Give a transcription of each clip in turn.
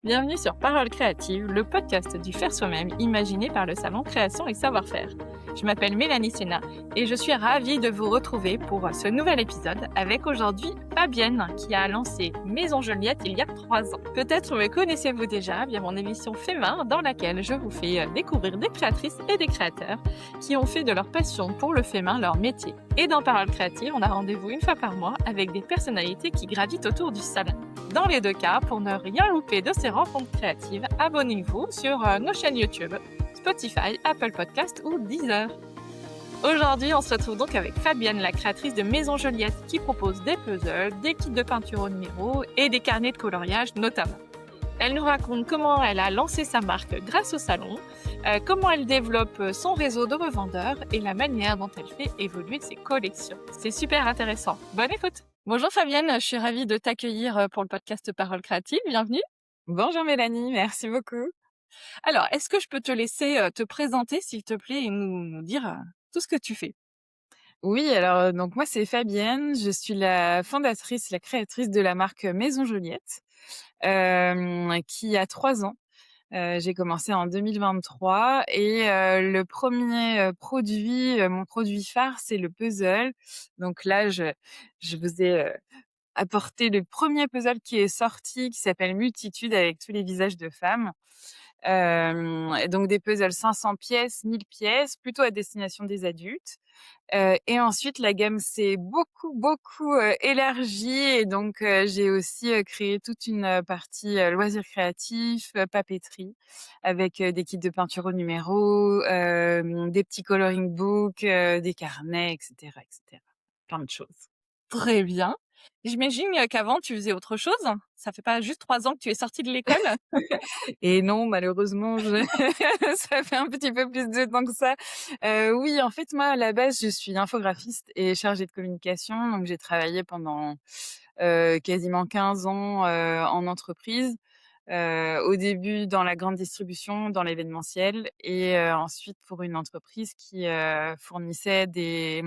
Bienvenue sur Parole créative, le podcast du faire soi-même imaginé par le salon Création et Savoir-faire. Je m'appelle Mélanie Sénat et je suis ravie de vous retrouver pour ce nouvel épisode avec aujourd'hui Fabienne qui a lancé Maison Joliette il y a 3 ans. Peut-être me connaissez-vous déjà via mon émission Fait main dans laquelle je vous fais découvrir des créatrices et des créateurs qui ont fait de leur passion pour le fait main leur métier. Et dans Parole créative, on a rendez-vous une fois par mois avec des personnalités qui gravitent autour du salon. Dans les deux cas, pour ne rien louper de ces rencontres créatives, abonnez-vous sur nos chaînes YouTube, Spotify, Apple Podcast ou Deezer. Aujourd'hui, on se retrouve donc avec Fabienne, la créatrice de Maison Joliette, qui propose des puzzles, des kits de peinture au numéro et des carnets de coloriage notamment. Elle nous raconte comment elle a lancé sa marque grâce au salon, comment elle développe son réseau de revendeurs et la manière dont elle fait évoluer ses collections. C'est super intéressant. Bonne écoute! Bonjour Fabienne, je suis ravie de t'accueillir pour le podcast Parole créative. Bienvenue. Bonjour Mélanie, merci beaucoup. Alors, est-ce que je peux te laisser te présenter, s'il te plaît, et nous dire tout ce que tu fais? Oui, alors donc moi c'est Fabienne, je suis la fondatrice, la créatrice de la marque Maison Joliette, qui a 3 ans. J'ai commencé en 2023 et le premier produit, mon produit phare, c'est le puzzle. Donc là, je vous ai, apporté le premier puzzle qui est sorti, qui s'appelle Multitude avec tous les visages de femmes. Et donc des puzzles 500 pièces, 1000 pièces, plutôt à destination des adultes. Et ensuite la gamme s'est beaucoup, élargie et donc j'ai aussi, créé toute une, partie, loisirs créatifs, papeterie avec, des kits de peinture au numéro, des petits coloring books, des carnets et cetera. Plein de choses. Très bien. J'imagine qu'avant, tu faisais autre chose? Ça fait pas juste 3 ans que tu es sortie de l'école? Et non, malheureusement, je ça fait un petit peu plus de temps que ça. Oui, en fait, moi, à la base, je suis infographiste et chargée de communication, donc j'ai travaillé pendant, quasiment 15 ans, en entreprise. Au début dans la grande distribution, dans l'événementiel et ensuite pour une entreprise qui, fournissait des,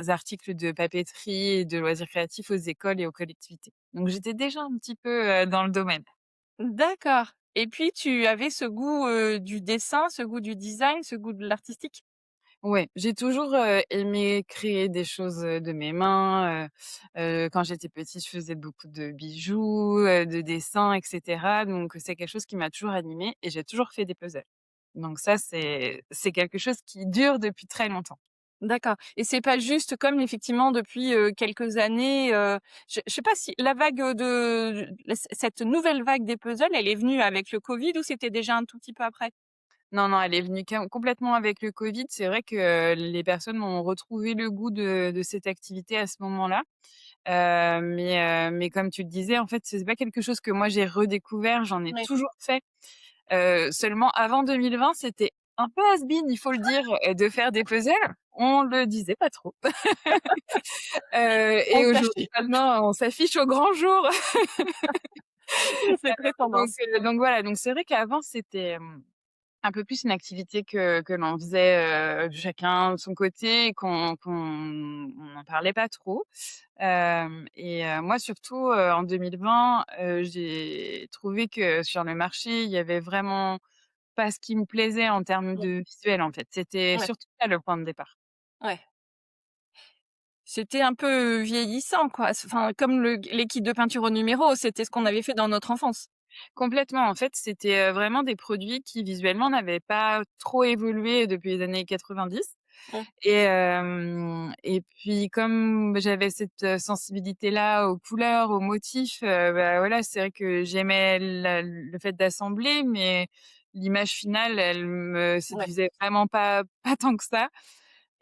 articles de papeterie et de loisirs créatifs aux écoles et aux collectivités. Donc j'étais déjà un petit peu, dans le domaine. D'accord. Et puis, tu avais ce goût du dessin, ce goût du design, ce goût de l'artistique? Ouais, j'ai toujours, aimé créer des choses, de mes mains, quand j'étais petite, je faisais beaucoup de bijoux, de dessins et cetera, donc c'est quelque chose qui m'a toujours animée et j'ai toujours fait des puzzles. Donc ça, c'est quelque chose qui dure depuis très longtemps. D'accord, et c'est pas juste comme effectivement depuis, quelques années, je sais pas si la vague, de cette nouvelle vague des puzzles, elle est venue avec le Covid ou c'était déjà un tout petit peu après? Non, non, elle est venue complètement avec le covid. C'est vrai que, les personnes ont retrouvé le goût de cette activité à ce moment-là. Mais comme tu le disais, en fait, c'est pas quelque chose que moi j'ai redécouvert, j'en ai Ouais. toujours fait. Seulement avant 2020, c'était un peu has-been, il faut le dire, de faire des puzzles. On le disait pas trop. On Et se aujourd'hui, lâchait. maintenant, on s'affiche au grand jour. C'est très Donc tendance. donc voilà, donc c'est vrai qu'avant c'était, un peu plus une activité que l'on faisait, chacun de son côté et qu'on n'en parlait pas trop. Et moi surtout, en 2020, j'ai trouvé que sur le marché, il y avait vraiment pas ce qui me plaisait en termes Mmh. de visuel, en fait. C'était Ouais, surtout ça le point de départ. ouais. C'était un peu vieillissant quoi, enfin comme les kits de peinture au numéro, c'était ce qu'on avait fait dans notre enfance. Complètement, en fait, c'était, vraiment des produits qui visuellement n'avaient pas trop évolué depuis les années 90. Mmh. Et puis comme j'avais cette, sensibilité-là aux couleurs, aux motifs, bah, voilà, c'est vrai que j'aimais le fait d'assembler, mais l'image finale, elle me Ouais. séduisait vraiment pas tant que ça.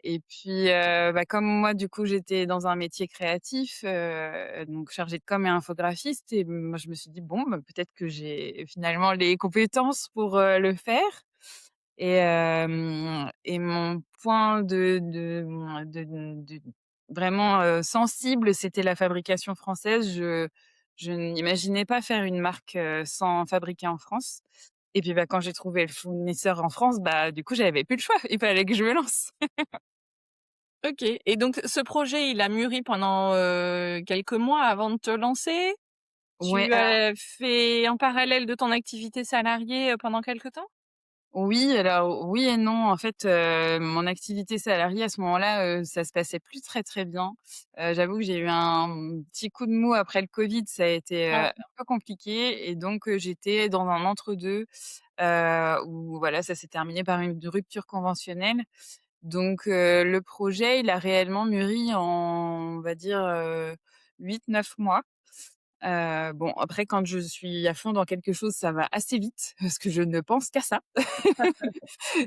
Et puis, bah, comme moi, du coup, j'étais dans un métier créatif, donc chargée de com et infographiste et moi, je me suis dit: «Bon, bah, peut-être que j'ai finalement les compétences pour, le faire». Et mon point de vraiment, sensible, c'était la fabrication française. Je n'imaginais pas faire une marque, sans fabriquer en France. Et puis, bah, quand j'ai trouvé le fournisseur en France, bah, du coup, j'avais plus le choix. Il fallait que je me lance. OK, et donc ce projet, il a mûri pendant, quelques mois avant de te lancer? Ouais, Tu as fait en parallèle de ton activité salariée, pendant quelque temps? oui, alors oui et non. En fait, mon activité salariée à ce moment-là, ça se passait plus très, très bien. J'avoue que j'ai eu un petit coup de mou après le covid, ça a été, Ouais, un peu compliqué et donc j'étais dans un entre-deux, où voilà, ça s'est terminé par une rupture conventionnelle. Donc le projet, il a réellement mûri en, on va dire, 8-9 mois. Bon après quand je suis à fond dans quelque chose, ça va assez vite parce que je ne pense qu'à ça.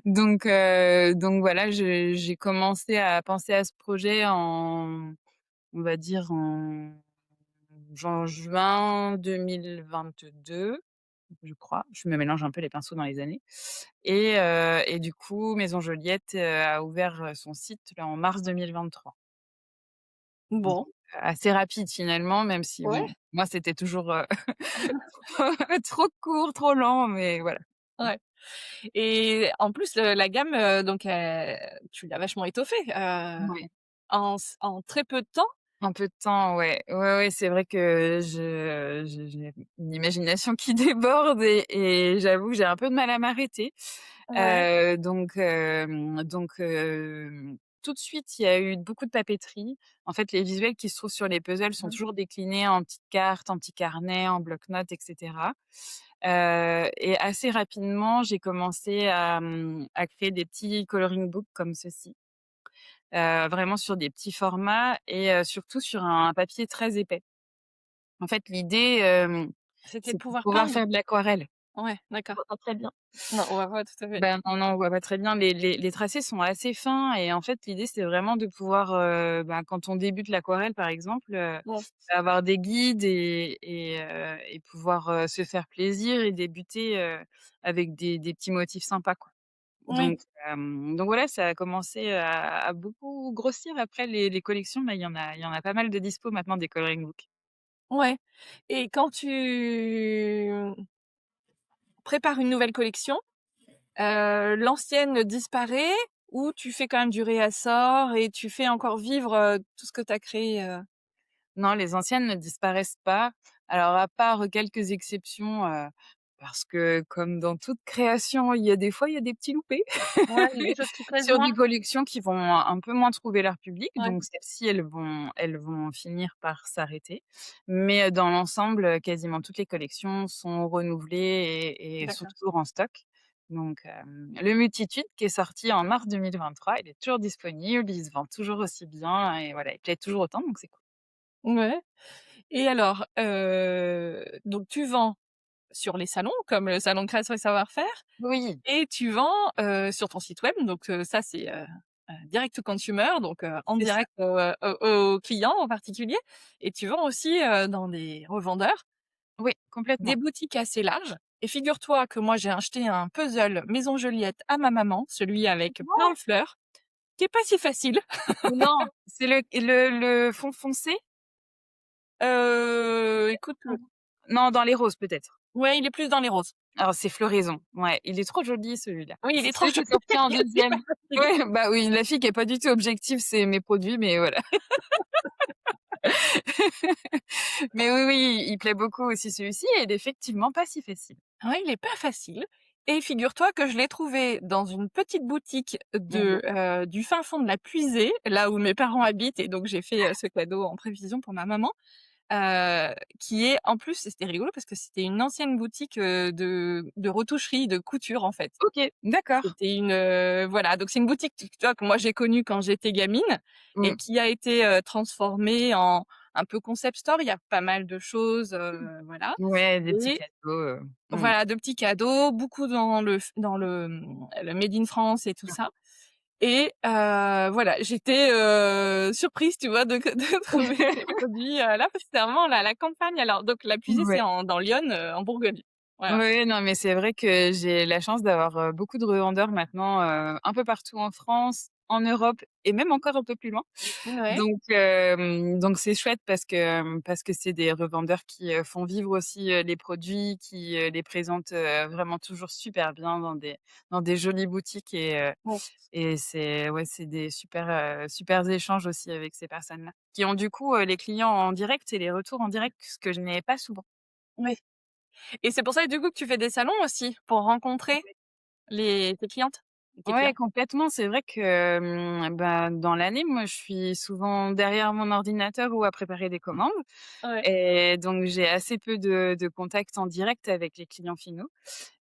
Donc voilà, je j'ai commencé à penser à ce projet en, on va dire en juin 2022, je crois. Je me mélange un peu les pinceaux dans les années et du coup, Maison Joliette, a ouvert, son site là en mars 2023. Donc bon, assez rapide finalement, même si ouais, bon, moi c'était toujours, trop court, trop lent, mais voilà. ouais et en plus, la gamme, donc tu l'as vachement étoffée, Ouais. en très peu de temps? Un peu de temps, ouais. Ouais, ouais, c'est vrai que j'ai une imagination qui déborde et j'avoue que j'ai un peu de mal à m'arrêter. Ouais. Tout de suite, il y a eu beaucoup de papeterie. En fait, les visuels qui se trouvent sur les puzzles sont Mmh. toujours déclinés en petites cartes, en petits carnets, en bloc-notes et cetera. Et assez rapidement, j'ai commencé à créer des petits coloring books comme ceci. Vraiment sur des petits formats et surtout sur un papier très épais. En fait, l'idée, C'était de c'est de pouvoir pouvoir peindre? faire de l'aquarelle. Ouais, d'accord. Pas très bien. Non, on va pas tout à fait. Ben, non, non, on voit pas très bien. Les tracés sont assez fins et en fait, l'idée, c'est vraiment de pouvoir, quand on débute l'aquarelle, par exemple, Bon, avoir des guides et pouvoir, se faire plaisir et débuter, avec des petits motifs sympas, quoi. oui, Donc voilà, ça a commencé à beaucoup grossir après les collections. Là, il y en a pas mal de dispo maintenant des coloring books. ouais et quand tu prépares une nouvelle collection, l'ancienne disparaît ou tu fais quand même du réassort et tu fais encore vivre, tout ce que tu as créé, Non, les anciennes ne disparaissent pas. Alors à part quelques exceptions, parce que comme dans toute création, il y a des petits loupés Ouais, il y a des choses qui plaisent sur moins? des collections qui vont un peu moins trouver leur public. Ouais, Donc celles-ci, elles vont finir par s'arrêter. Mais dans l'ensemble, quasiment toutes les collections sont renouvelées et sont d'accord. toujours en stock. Donc le Multitude qui est sorti en mars 2023, il est toujours disponible, il se vend toujours aussi bien et voilà, il plaît toujours autant, donc c'est cool. Ouais et alors, donc tu vends sur les salons comme le salon de création et savoir-faire Oui, et tu vends, sur ton site web donc ça c'est, direct to consumer donc en c'est ça. direct, aux clients en particulier et tu vends aussi, dans des revendeurs, Oui, des complètement. boutiques assez larges et figure-toi que moi j'ai acheté un puzzle Maison Joliette à ma maman, celui avec plein Oh! de fleurs, qui est pas si facile. Non, c'est le fond foncé? Écoute, Non, dans les roses peut-être. ouais, il est plus dans les roses. Alors c'est floraison, ouais, il est trop joli celui-là. Oui, il C'est est trop celui qui joli, est sorti en il est pas 2e. facile. Ouais, bah oui, la fille qui est pas du tout objective, c'est mes produits, mais voilà. Mais oui, oui, il plaît beaucoup aussi celui-ci et il est effectivement pas si facile. Ouais, il est pas facile et figure-toi que je l'ai trouvé dans une petite boutique Mmh. du fin fond de la Puisée, là où mes parents habitent et donc j'ai fait, ce cadeau en prévision pour ma maman, qui est en plus c'était rigolo parce que c'était une ancienne boutique, de retoucherie, de couture, en fait. OK, d'accord. C'était une, voilà, donc c'est une boutique, tu vois, que moi j'ai connue quand j'étais gamine et Mmh. qui a été, transformée en un peu concept store. Il y a pas mal de choses, voilà Ouais, des petits et cadeaux, voilà, de petits cadeaux, beaucoup le made in France et tout ça et voilà, j'étais, surprise, tu vois, de trouver ces produits, là, parce que c'est vraiment la campagne. Alors donc la Puisée, c'est Ouais. dans l'Yonne, en Bourgogne. Voilà. Oui, non, mais c'est vrai que j'ai la chance d'avoir, beaucoup de revendeurs maintenant, un peu partout en France, en Europe et même encore un peu plus loin. Ouais, Donc c'est chouette parce que c'est des revendeurs qui, font vivre aussi, les produits, qui, les présentent, vraiment toujours super bien dans des jolies boutiques bon, et c'est ouais, c'est des super échanges aussi avec ces personnes-là, qui ont du coup, les clients en direct et les retours en direct, ce que je n'ai pas souvent. Oui, et c'est pour ça, du coup, que tu fais des salons aussi? Pour rencontrer les tes clientes et tes Ouais, clients? complètement. C'est vrai que, bah, dans l'année, moi, je suis souvent derrière mon ordinateur ou à préparer des commandes Ouais. et donc j'ai assez peu de contacts en direct avec les clients finaux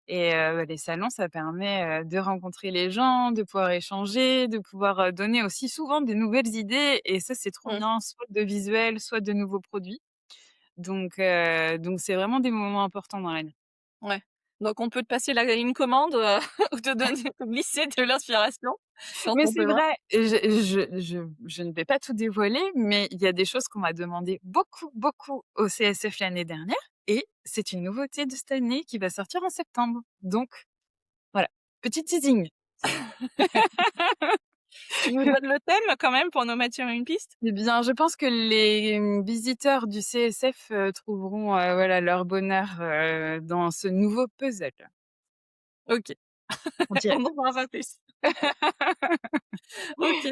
et les salons, ça permet, de rencontrer les gens, de pouvoir échanger, de pouvoir, donner aussi souvent des nouvelles idées et ça, c'est trop Mmh. bien, soit de visuels, soit de nouveaux produits. Donc c'est vraiment des moments importants dans l'année. Ouais. Donc on peut te passer la une commande, ou te donner te glisser de l'inspiration quand Mais on c'est te voit. vrai, je ne vais pas tout dévoiler, mais il y a des choses qu'on m'a demandé beaucoup, beaucoup au CSF l'année dernière et c'est une nouveauté de cette année qui va sortir en septembre. Donc voilà, petit teasing. Tu nous donnes le thème quand même pour nous mettre sur une piste? Eh bien, je pense que les, visiteurs du CSF, trouveront, voilà, leur bonheur, dans ce nouveau puzzle. OK, On dirait. on n'en saura pas plus. OK.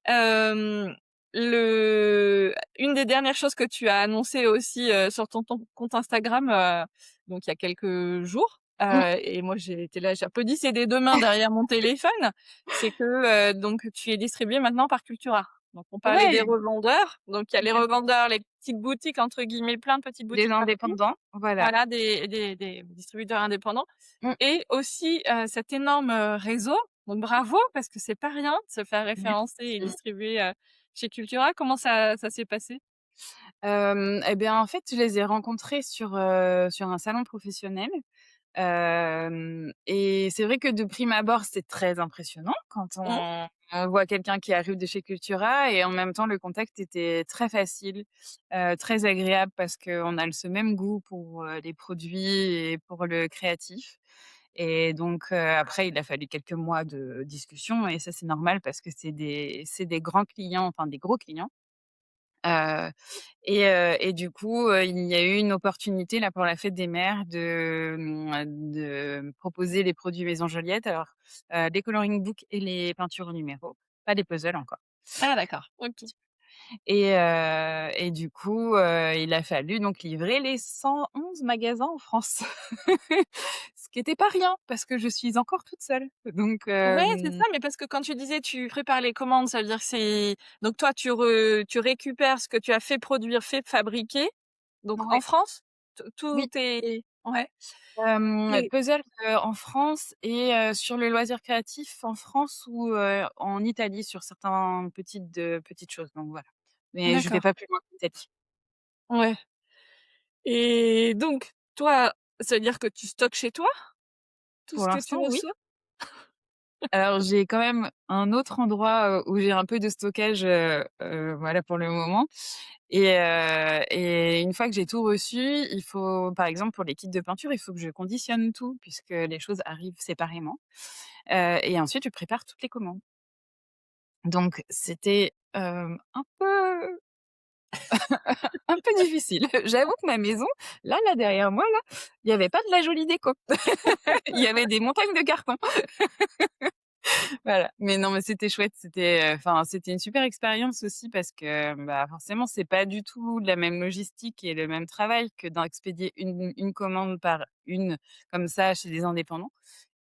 Hem, le Une des dernières choses que tu as annoncées aussi, sur ton compte Instagram, donc il y a quelques jours, Mmh, et moi j'ai été là, j'applaudissais des 2 mains derrière mon téléphone, c'est que, donc tu es distribué maintenant par Cultura. Donc on parlait des ouais, revendeurs, donc il y a les complètement. revendeurs, les «petites boutiques» entre guillemets, plein de petites Les boutiques partout. indépendants, voilà. Voilà, des distributeurs indépendants Mmh, et aussi, cet énorme, réseau. Donc bravo parce que c'est pas rien de se faire référencer et merci. distribuer, chez Cultura. Comment ça s'est passé? Et bien, en fait, je les ai rencontrés sur un salon professionnel. Et c'est vrai que de prime abord, c'est très impressionnant quand Mmh, on voit quelqu'un qui arrive de chez Cultura et en même temps, le contact était très facile, très agréable parce qu'on a ce même goût pour, les produits et pour le créatif et donc après, il a fallu quelques mois de discussion et ça, c'est normal parce que c'est des grands clients, enfin des gros clients. Heu et du coup, il y a eu une opportunité là pour la fête des mères de proposer les produits Maison Joliette. Alors, les coloring books et les peintures au numéro, pas les puzzles encore. ah d'accord, OK. Et du coup, il a fallu donc livrer les 111 magasins en France. Ce qui était pas rien parce que je suis encore toute seule. Donc Ouais, c'est ça, mais parce que quand tu disais tu prépares les commandes, ça veut dire que c'est donc toi tu récupères ce que tu as fait produire, fait fabriquer, donc en ouais, France? oui. Tout est ouais et Puzzle, en France et sur le loisir créatif en France ou en Italie sur certains petites choses, donc voilà. Mais je vais d'accord, pas plus loin que l'Italie. ouais et donc toi, ça veut dire que tu stockes chez toi tout Pour ce que tu l'instant, oui. reçois? Alors j'ai quand même un autre endroit, où j'ai un peu de stockage, voilà pour le moment et une fois que j'ai tout reçu, il faut par exemple pour les kits de peinture, il faut que je conditionne tout puisque les choses arrivent séparément, et ensuite je prépare toutes les commandes. Donc c'était, un peu difficile. J'avoue que ma maison, là derrière moi là, il y avait pas de la jolie déco. Il y avait des montagnes de cartons. Voilà. Mais non, mais c'était chouette, c'était, enfin, c'était une super expérience aussi parce que, bah, forcément, c'est pas du tout la même logistique et le même travail que d'expédier une commande par une, comme ça, chez des indépendants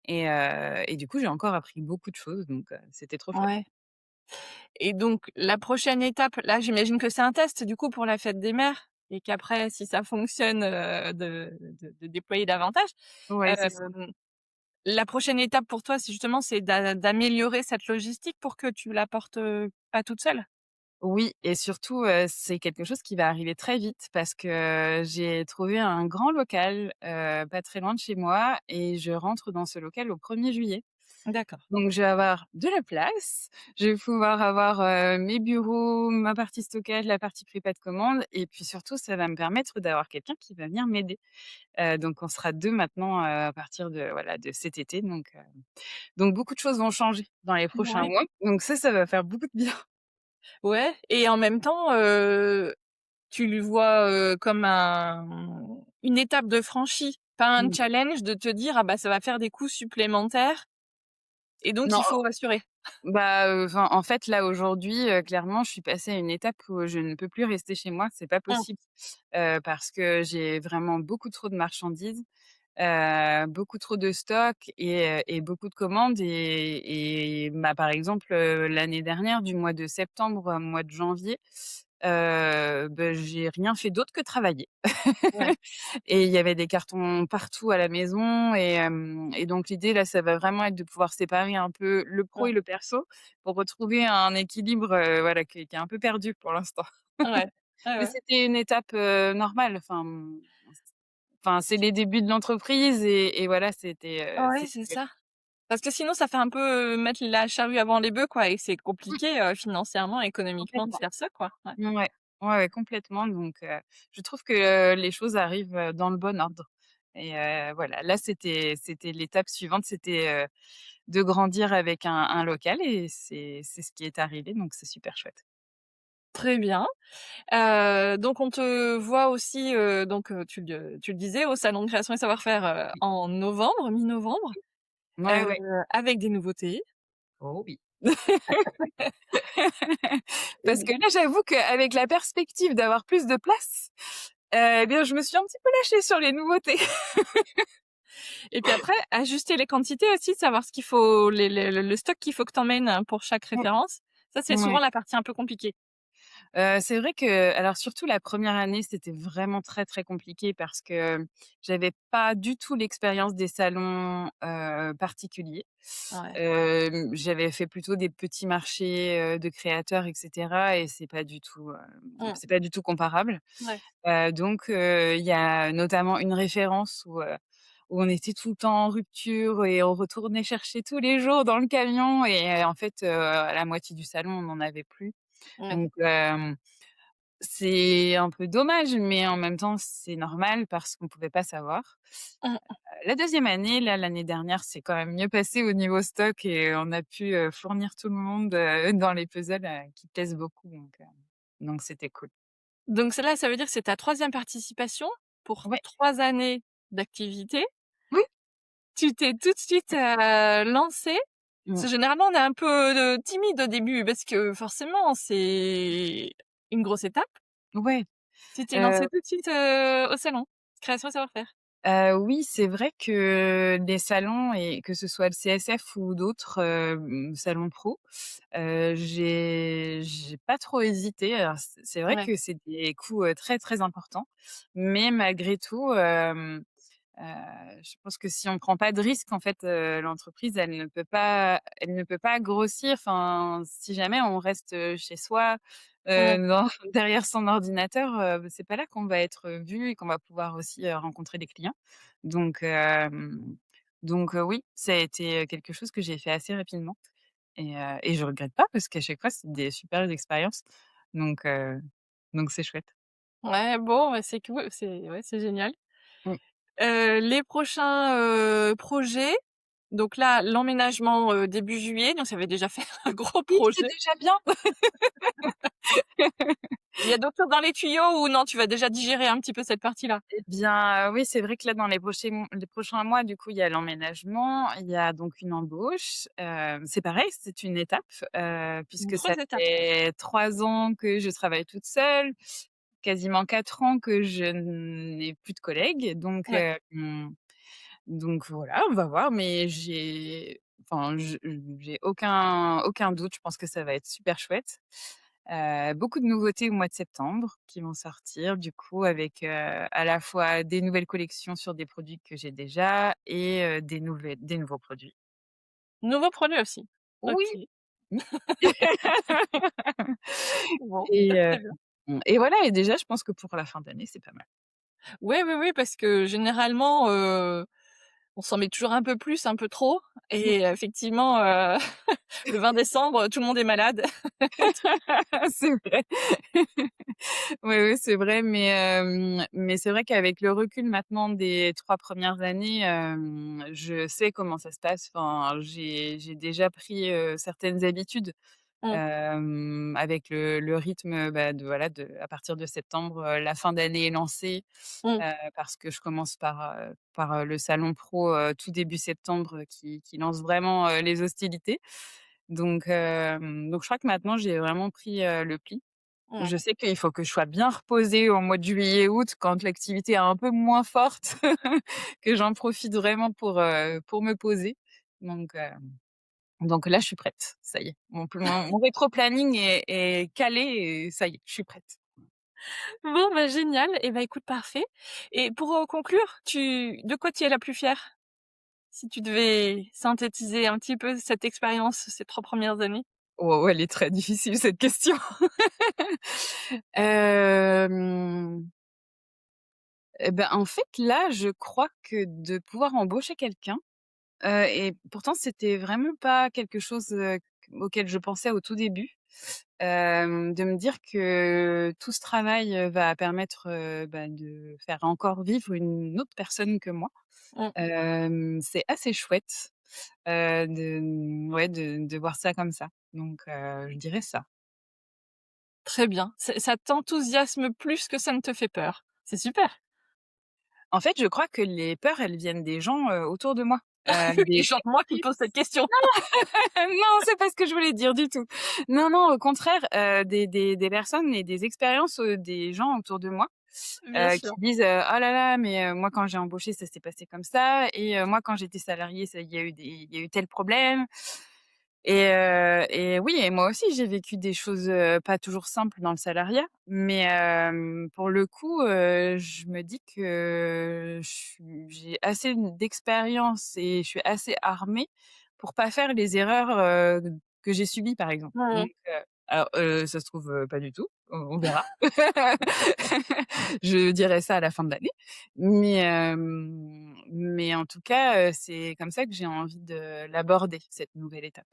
et du coup, j'ai encore appris beaucoup de choses donc c'était trop chouette. Ouais. Et donc la prochaine étape, là, j'imagine que c'est un test du coup pour la fête des mères et qu'après si ça fonctionne, de déployer davantage. Ouais, c'est ça. Hem, la prochaine étape pour toi, c'est justement d'améliorer cette logistique pour que tu la portes, pas toute seule? Oui et surtout, c'est quelque chose qui va arriver très vite parce que j'ai trouvé un grand local, pas très loin de chez moi et je rentre dans ce local au 1er juillet. D'accord. Donc je vais avoir de la place, je vais pouvoir avoir, mes bureaux, ma partie stockage, la partie prépa de commande et puis surtout ça va me permettre d'avoir quelqu'un qui va venir m'aider. Donc on sera 2 maintenant, à partir de voilà, de cet été donc beaucoup de choses vont changer dans les prochains Ouais. mois. Donc ça va faire beaucoup de bien. Ouais et en même temps, tu le vois, comme une étape de franchie, pas un challenge de te dire: «Ah bah, ça va faire des coûts supplémentaires». et donc il Non, faut assurer. bah, enfin, en fait, là, aujourd'hui, clairement, je suis passée à une étape où je ne peux plus rester chez moi, c'est pas Mmh, possible, parce que j'ai vraiment beaucoup trop de marchandises, beaucoup trop de stocks et beaucoup de commandes bah, par exemple, l'année dernière, du mois de septembre au mois de janvier, bah, j'ai rien fait d'autre que travailler. ouais, Et il y avait des cartons partout à la maison et donc l'idée là, ça va vraiment être de pouvoir séparer un peu le pro mmh, et le perso pour retrouver un équilibre, voilà, qui est un peu perdu pour l'instant. ouais, ouais, Mais ouais. c'était une étape, normale, enfin, c'est les débuts de l'entreprise et voilà, Ouais, c'était c'est ça. Parce que sinon ça fait un peu, mettre la charrue avant les bœufs, quoi, et c'est mmh, compliqué, financièrement, économiquement de complètement. faire ça, quoi. Ouais. Ouais, ouais, ouais, complètement donc je trouve que, les choses arrivent, dans le bon ordre et voilà, là, c'était l'étape suivante, c'était, de grandir avec un local et c'est ce qui est arrivé, donc c'est super chouette. Très bien. Donc on te voit aussi, donc tu le disais au salon de création et savoir-faire, en novembre, mi-novembre, Ouais, heu, ouais. avec des nouveautés. Oh oui. Parce que là, j'avoue qu'avec la perspective d'avoir plus de place, eh bien, je me suis un petit peu lâchée sur les nouveautés. Et puis après, ajuster les quantités aussi, savoir ce qu'il faut, le stock qu'il faut que tu emmènes pour chaque Mmh, référence. Ça, c'est souvent ouais. la partie un peu compliquée. C'est vrai que alors surtout la première année, c'était vraiment très, très compliqué parce que j'avais pas du tout l'expérience des salons, particuliers. Ouais. J'avais fait plutôt des petits marchés, de créateurs et cetera et Mmh. c'est pas du tout comparable. Ouais. Donc il y a notamment une référence où on était tout le temps en rupture et on retournait chercher tous les jours dans le camion et en fait, à la moitié du salon, on n'en avait plus. Ouais. Donc c'est un peu dommage, mais en même temps, c'est normal parce qu'on pouvait pas savoir. Mmh. La deuxième année, là, l'année dernière, c'est quand même mieux passé au niveau stock et on a pu, fournir tout le monde, dans les puzzles, qui plaisent beaucoup donc c'était cool. Donc celle-là, ça veut dire que c'est ta troisième participation pour Ouais. 3 années d'activité. Oui. Tu t'es tout de suite, lancée? Parce Mmh. que généralement, on est un peu, timide au début parce que forcément, c'est une grosse étape. Ouais. Tu t'es Heu lancée tout de suite, au salon? Création et savoir-faire? Oui, c'est vrai que les salons et que ce soit le CSF ou d'autres, salons pro, j'ai pas trop hésité. Alors c'est vrai Ouais. que c'est des coûts, très, très importants, mais malgré tout, Heu, je pense que si on prend pas de risque, en fait, l'entreprise, elle ne peut pas grossir. Enfin, si jamais on reste, chez soi, Mmh. dans derrière son ordinateur, c'est pas là qu'on va être vu et qu'on va pouvoir aussi, rencontrer des clients. Donc oui, ça a été, quelque chose que j'ai fait assez rapidement et je regrette pas parce qu'à chaque fois, c'est des super expériences. Donc heu, donc c'est chouette. Ouais, bon, bah, c'est cool, c'est ouais, c'est génial. Mmh. Les prochains, projets, donc là, l'emménagement, début juillet, donc ça veut déjà faire un gros Oui, c'est projet. déjà bien. Il y a d'autres choses dans les tuyaux ou non, tu vas déjà digérer un petit peu cette partie-là? Eh bien, oui, c'est vrai que là, dans les prochains mois, du coup, il y a l'emménagement, il y a donc une embauche. C'est pareil, c'est une étape, Une puisque ça grosse étape. fait 3 ans que je travaille toute seule, quasiment 4 ans que je n'ai plus de collègues. Ouais. Donc voilà, on va voir, mais j'ai aucun doute, je pense que ça va être super chouette. Beaucoup de nouveautés au mois de septembre qui vont sortir du coup avec, à la fois des nouvelles collections sur des produits que j'ai déjà et des nouveaux produits. Nouveau produit aussi? Oui! OK. Mmh. Bon, Et bah, heu, très bien. et voilà et déjà je pense que pour la fin d'année, c'est pas mal. Oui, oui, oui, parce que généralement, on s'en met toujours un peu plus, un peu trop, et effectivement, le 20 décembre, tout le monde est malade. C'est vrai. Oui, oui, c'est vrai, mais c'est vrai qu'avec le recul maintenant des 3 premières années, je sais comment ça se passe. Enfin, j'ai déjà pris, certaines habitudes. Mmh, avec le rythme, de voilà, à partir de septembre, la fin d'année est lancée, mmh, parce que je commence par le salon pro, tout début septembre, qui lance vraiment, les hostilités. Donc je crois que maintenant j'ai vraiment pris, le pli. mmh. Je sais qu'il faut que je sois bien reposée au mois de juillet-août quand l'activité est un peu moins forte, que j'en profite vraiment pour me poser. Donc heu, donc là, je suis prête. Ça y est, mon rétro-planning est calé et ça y est, je suis prête. Bon, bah, génial et bah, écoute, parfait et pour, conclure, de quoi tu es la plus fière? Si tu devais synthétiser un petit peu cette expérience, ces 3 premières années? Oh, elle est très difficile cette question. Hem, en fait, là, je crois que de pouvoir embaucher quelqu'un, et pourtant c'était vraiment pas quelque chose, auquel je pensais au tout début. De me dire que tout ce travail, va permettre, de faire encore vivre une autre personne que moi. Mmh, C'est assez chouette, ouais, de voir ça comme ça. Je dirais ça. très bien. Ça t'enthousiasme plus que ça ne te fait peur. C'est super. En fait, je crois que les peurs, elles viennent des gens, autour de moi, Et des genre moi qui pose cette question. non, c'est pas ce que je voulais dire du tout. Non, non, au contraire, des personnes et des expériences, des gens autour de moi, Bien sûr. qui disent, «Oh là là, mais moi quand j'ai embauché, ça s'est passé comme ça et moi quand j'étais salariée, ça il y a eu tel problème». Et oui, et moi aussi j'ai vécu des choses, pas toujours simples dans le salariat, mais pour le coup, je me dis que j'ai assez d'expérience et je suis assez armée pour pas faire les erreurs, que j'ai subies, par exemple. Mmh. Ça se trouve, pas du tout, on verra. Je dirai ça à la fin de l'année, mais en tout cas, c'est comme ça que j'ai envie de l'aborder, cette nouvelle étape.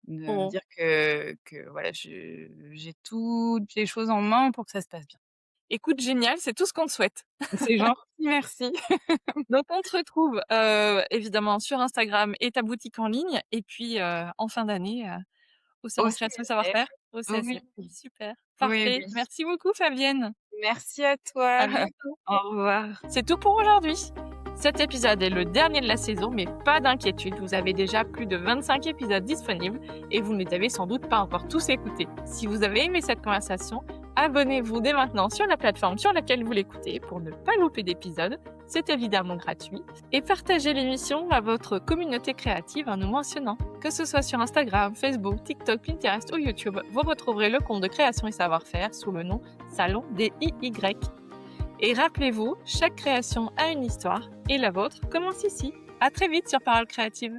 De me Mmh. dire que voilà, j'ai toutes les choses en main pour que ça se passe bien. Écoute, génial, c'est tout ce qu'on te souhaite. C'est gentil, merci. Donc on te retrouve, évidemment sur Instagram et ta boutique en ligne et puis, en fin d'année, au Au salon Création et CSF, Savoir-faire, au oui, CACF. Super, oui, parfait. oui. Merci beaucoup Fabienne. Merci à À toi. bientôt. Au revoir. C'est tout pour aujourd'hui. Cet épisode est le dernier de la saison, mais pas d'inquiétude, vous avez déjà plus de 25 épisodes disponibles et vous ne les avez sans doute pas encore tous écoutés. Si vous avez aimé cette conversation, abonnez-vous dès maintenant sur la plateforme sur laquelle vous l'écoutez pour ne pas louper d'épisodes. C'est évidemment gratuit. Et partagez l'émission à votre communauté créative en nous mentionnant. Que ce soit sur Instagram, Facebook, TikTok, Pinterest ou YouTube, vous retrouverez le compte de création et savoir-faire sous le nom Salon DIY. Et rappelez-vous, chaque création a une histoire et la vôtre commence ici. À très vite sur Parole Créative.